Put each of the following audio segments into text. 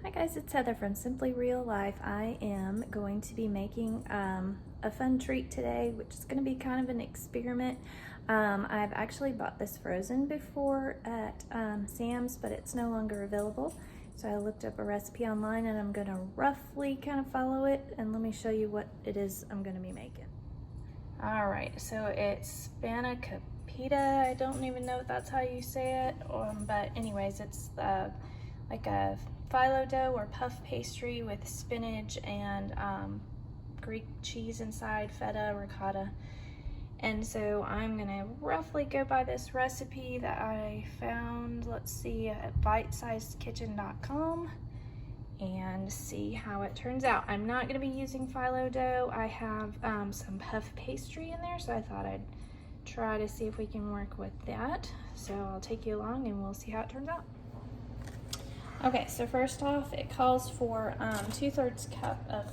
Hi guys, it's Heather from Simply Real Life. I am going to be making a fun treat today, which is going to be kind of an experiment. I've actually bought this frozen before at Sam's, but it's no longer available. So I looked up a recipe online and I'm going to roughly kind of follow it, and let me show you what it is I'm going to be making. All right, so it's Spanakopita. I don't even know if that's how you say it, but anyways, it's like a phyllo dough or puff pastry with spinach and Greek cheese inside, feta, ricotta. And so I'm gonna roughly go by this recipe that I found, let's see, at bitesizedkitchen.com and see how it turns out. I'm not gonna be using phyllo dough. I have some puff pastry in there, so I thought I'd try to see if we can work with that. So I'll take you along and we'll see how it turns out. Okay, so first off, it calls for 2/3 cup of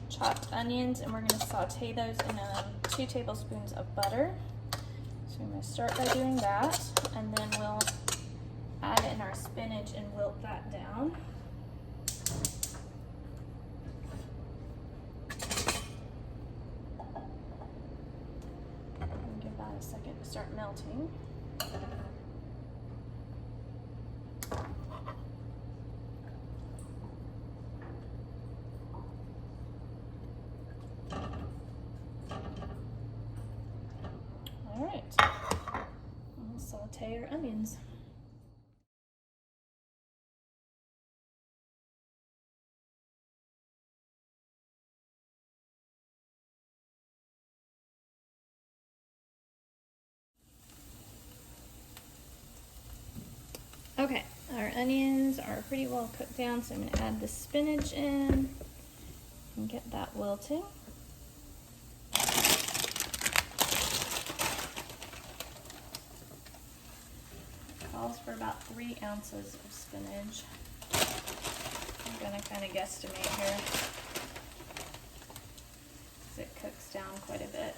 chopped onions, and we're going to saute those in 2 tablespoons of butter. So I'm going to start by doing that, and then we'll add in our spinach and wilt that down. And give that a second to start melting. All right, we'll saute our onions. Okay, our onions are pretty well cooked down, so I'm going to add the spinach in and get that wilting. Calls for about 3 ounces of spinach. I'm going to kind of guesstimate here because it cooks down quite a bit.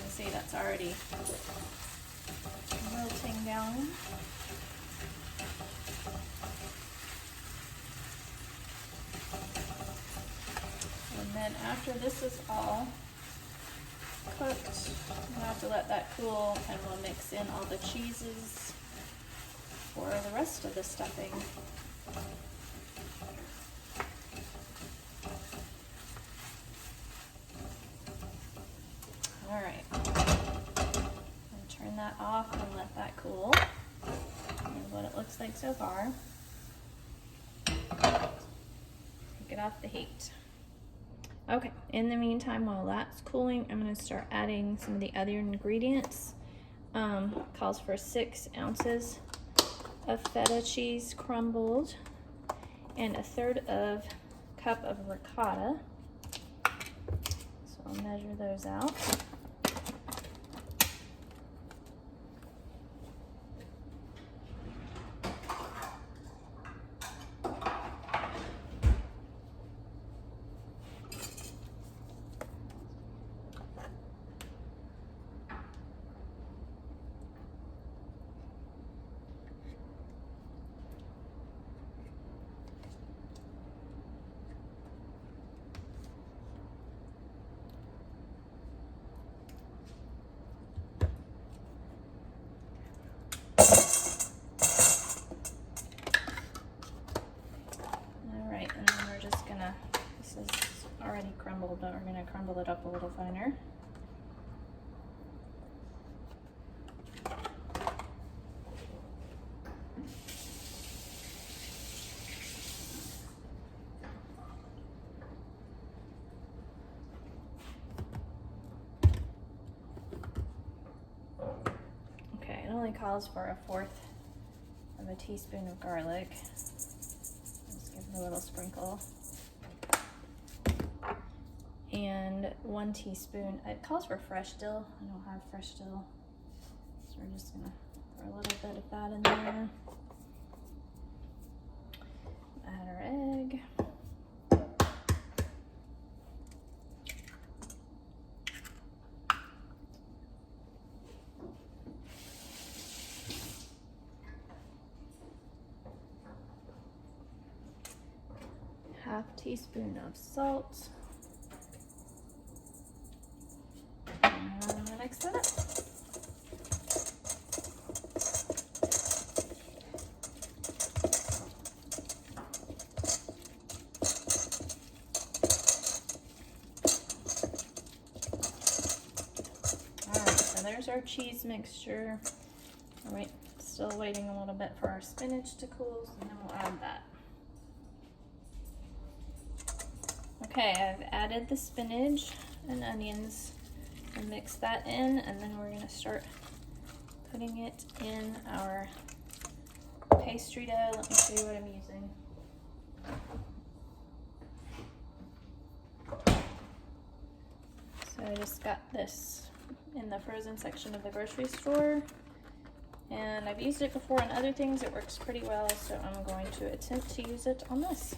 See, that's already wilting down. And then after this is all cooked, we'll have to let that cool, and we'll mix in all the cheeses for the rest of the stuffing. All right, turn that off and let that cool. Here's what it looks like so far. Take it off the heat. Okay, in the meantime, while that's cooling, I'm going to start adding some of the other ingredients. Calls for 6 ounces of feta cheese crumbled and 1/3 cup of ricotta. So I'll measure those out. This is already crumbled, but we're going to crumble it up a little finer. Okay, it only calls for 1/4 of a teaspoon of garlic. Just give it a little sprinkle. and 1 teaspoon. It calls for fresh dill. I don't have fresh dill, so we're just gonna throw a little bit of that in there. Add our egg. Half teaspoon of salt. And mix that up. Alright, so there's our cheese mixture. Alright, still waiting a little bit for our spinach to cool, so then we'll add that. Okay, I've added the spinach and onions and mixed that in, and then we're gonna start putting it in our pastry dough. Let me show you what I'm using. So I just got this in the frozen section of the grocery store, and I've used it before on other things. It works pretty well, so I'm going to attempt to use it on this.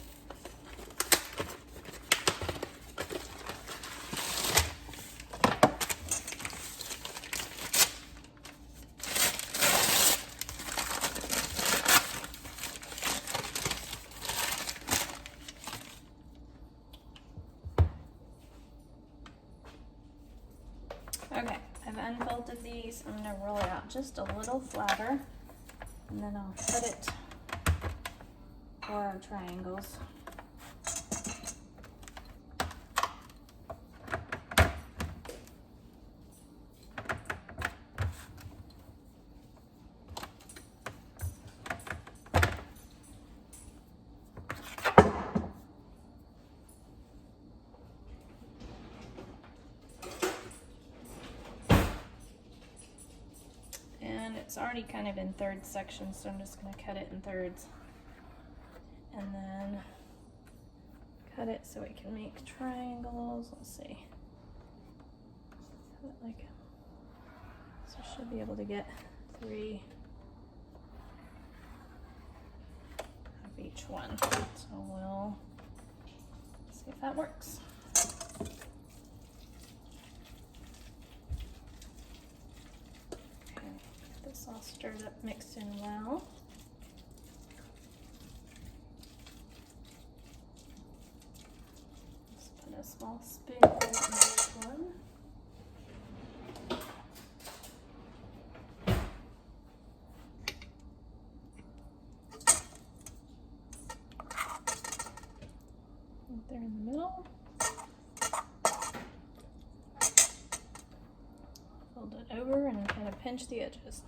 Okay, I've unfolded these. I'm gonna roll it out just a little flatter, and then I'll cut it for our triangles. It's already kind of in third sections, so I'm just going to cut it in thirds and then cut it so we can make triangles. Let's see, cut it like so. I should be able to get 3 of each one, so we'll see if that works. All stirred up, mixed in well. Just put a small spoonful in this one. Right there in the middle. Fold it over and kind of pinch the edges.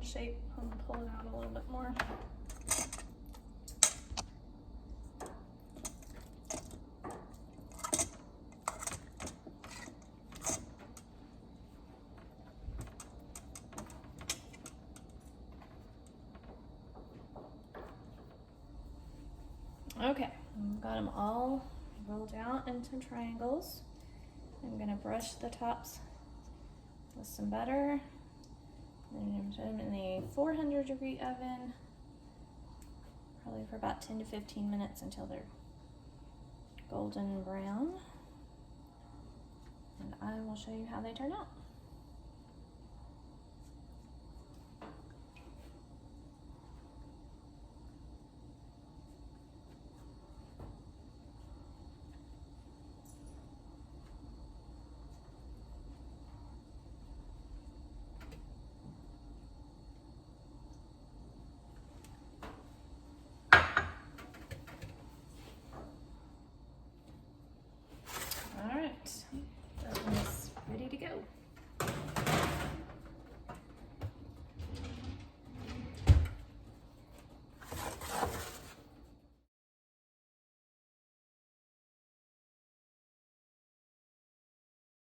Shape and pull it out a little bit more. Okay, I've got them all rolled out into triangles. I'm going to brush the tops with some butter. And put them in the 400-degree oven, probably for about 10 to 15 minutes until they're golden brown. And I will show you how they turn out.